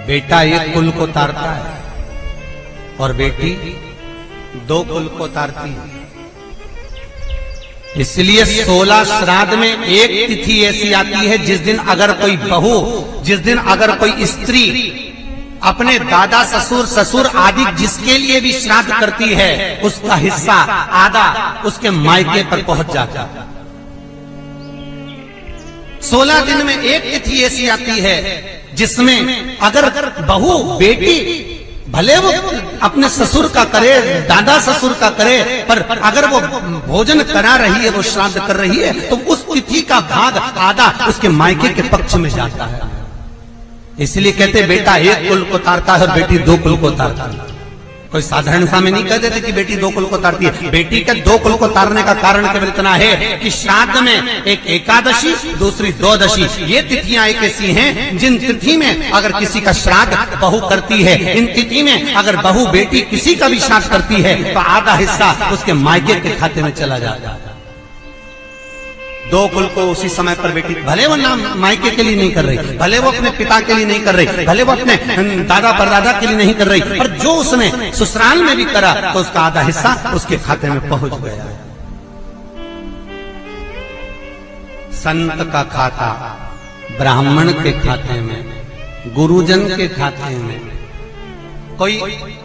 बेटा एक कुल को तारता है और बेटी दो कुल को तारती है। इसलिए 16 श्राद्ध में एक तिथि ऐसी आती है जिस दिन अगर कोई बहू, जिस दिन अगर कोई स्त्री अपने दादा ससुर ससुर आदि जिसके लिए भी श्राद्ध करती है उसका हिस्सा आधा उसके मायके पर पहुंच जाता है। 16 दिन में एक तिथि ऐसी आती है जिसमें अगर बहू बेटी भले वो अपने ससुर का करे, दादा ससुर का करे, पर अगर वो भोजन करा रही है, वो श्राद्ध कर रही है, तो उस तिथि का भाग आधा उसके मायके के पक्ष में जाता है। इसलिए कहते बेटा एक कुल को तारता है और बेटी दो कुल को तारती है। कोई साधारण सा में नहीं कह देते कि बेटी दो कुल को तारती है। बेटी के दो कुल को तारने का कारण केवल इतना है कि श्राद्ध में एक एकादशी, दूसरी द्वादशी, ये तिथियां एक ऐसी हैं जिन तिथि में अगर किसी का श्राद्ध बहू करती है, इन तिथि में अगर बहू बेटी किसी का भी श्राद्ध करती है तो आधा हिस्सा उसके मायके के खाते में चला जाता है। दो कुल को उसी समय पर बेटी, भले वो नाम मायके के लिए नहीं कर रही, भले वो अपने पिता के लिए नहीं कर रही, भले वो अपने दादा परदादा के लिए नहीं कर रही, पर जो उसने ससुराल में भी करा तो उसका आधा हिस्सा उसके खाते में पहुंच गया। संत का खाता ब्राह्मण के खाते में, गुरुजन के खाते में, कोई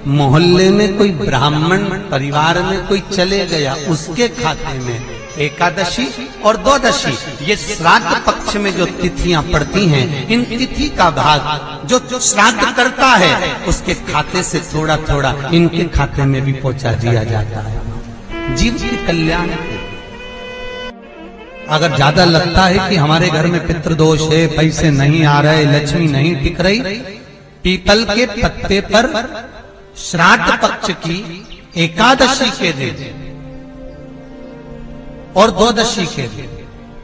मोहल्ले में कोई ब्राह्मण परिवार में कोई चले गया उसके खाते में एकादशी और द्वादशी, ये श्राद्ध पक्ष में जो तिथियां पड़ती हैं, इन तिथि का भाग जो श्राद्ध करता है उसके खाते से थोड़ा थोड़ा इनके खाते में भी पहुंचा दिया जाता है जीव के कल्याण के। अगर ज्यादा लगता है कि हमारे घर में पितृदोष है, पैसे नहीं आ रहे, लक्ष्मी नहीं टिक रही, पीपल के पत्ते पर श्राद्ध पक्ष की एकादशी के दिन और द्वादशी के दिन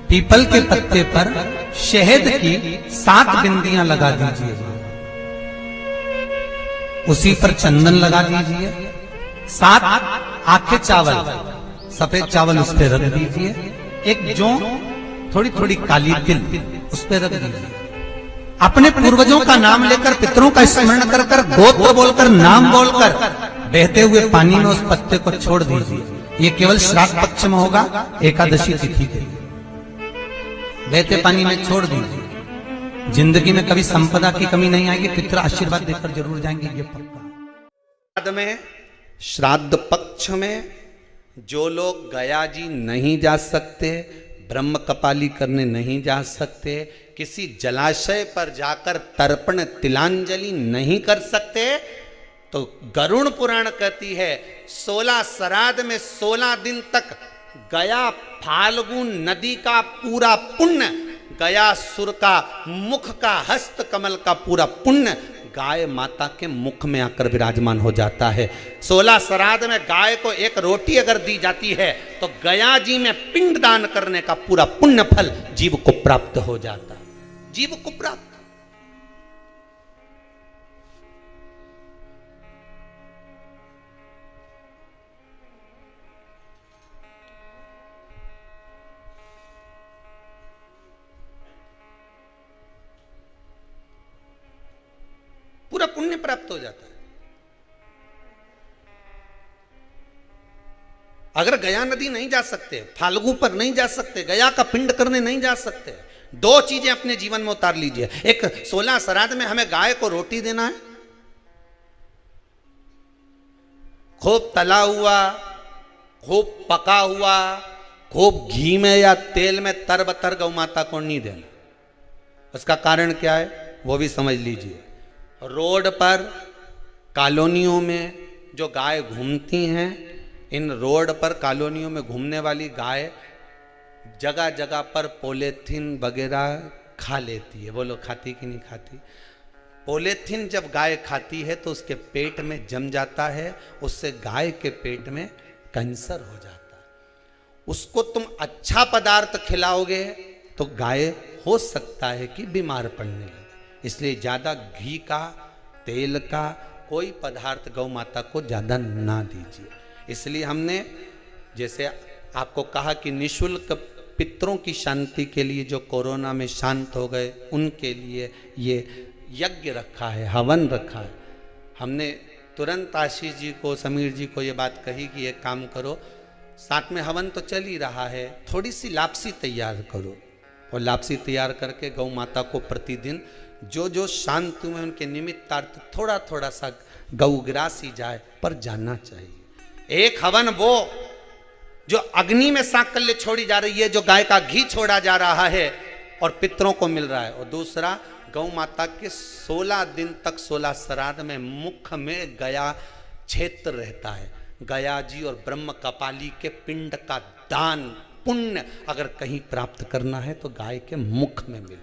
पीपल के पत्ते पर शहद की 7 बिंदियां लगा दीजिए, उसी पर चंदन लगा दीजिए, 7 आखे चावल, सफेद चावल उस पर रख दीजिए, एक जौ थोड़ी थोड़ी काली तिल उस पर रख दीजिए। अपने पूर्वजों का नाम लेकर, पितरों का स्मरण कर कर, गोत्र बोलकर, नाम बोलकर बहते हुए पानी में उस पत्ते को छोड़ दीजिए। ये केवल श्राद्ध पक्ष में होगा, एकादशी तिथि के लिए बहते पानी में छोड़ दीजिए। जिंदगी में कभी संपदा की कमी नहीं आएगी, पितर आशीर्वाद देकर जरूर जाएंगे, ये पक्का। में श्राद्ध पक्ष में जो लोग गया जी नहीं जा सकते, ब्रह्म कपाली करने नहीं जा सकते, किसी जलाशय पर जाकर तर्पण तिलांजलि नहीं कर सकते, तो गरुड़ पुराण कहती है 16 श्राद्ध में 16 दिन तक गया फाल्गुन नदी का पूरा पुण्य, गया सुर का मुख का, हस्त कमल का पूरा पुण्य गाय माता के मुख में आकर विराजमान हो जाता है। 16 श्राद्ध में गाय को एक रोटी अगर दी जाती है तो गया जी में पिंड दान करने का पूरा पुण्य फल जीव को प्राप्त हो जाता है, जीव को प्राप्त। पूरा पुण्य प्राप्त हो जाता है। अगर गया नदी नहीं जा सकते, फाल्गु पर नहीं जा सकते, गया का पिंड करने नहीं जा सकते, 2 चीजें अपने जीवन में उतार लीजिए। एक 16 श्राद्ध में हमें गाय को रोटी देना है, खूब तला हुआ, खूब पका हुआ, खूब घी में या तेल में तरबतर गौ माता को नहीं देना। उसका कारण क्या है वो भी समझ लीजिए। रोड पर कॉलोनियों में जो गाय घूमती हैं, इन रोड पर कॉलोनियों में घूमने वाली गाय जगह जगह पर पॉलीथीन वगैरह खा लेती है। वो लोग खाती कि नहीं खाती? पॉलीथीन जब गाय खाती है तो उसके पेट में जम जाता है, उससे गाय के पेट में कैंसर हो जाता है। उसको तुम अच्छा पदार्थ खिलाओगे तो गाय हो सकता है कि बीमार पड़ने लगे। इसलिए ज़्यादा घी का, तेल का कोई पदार्थ गौ माता को ज़्यादा ना दीजिए। इसलिए हमने जैसे आपको कहा कि निःशुल्क पितरों की शांति के लिए जो कोरोना में शांत हो गए उनके लिए ये यज्ञ रखा है, हवन रखा है। हमने तुरंत आशीष जी को, समीर जी को ये बात कही कि एक काम करो, साथ में हवन तो चल ही रहा है, थोड़ी सी लापसी तैयार करो। और लापसी तैयार करके गौ माता को प्रतिदिन जो जो शांति में उनके निमित्तार्थ थोड़ा थोड़ा सा गौग्रासी जाए, पर जानना चाहिए एक हवन वो जो अग्नि में सांकल्य छोड़ी जा रही है, जो गाय का घी छोड़ा जा रहा है और पितरों को मिल रहा है, और दूसरा गौ माता के 16 दिन तक 16 श्राद्ध में मुख में गया क्षेत्र रहता है। गया जी और ब्रह्म कपाली के पिंड का दान पुण्य अगर कहीं प्राप्त करना है तो गाय के मुख में मिले।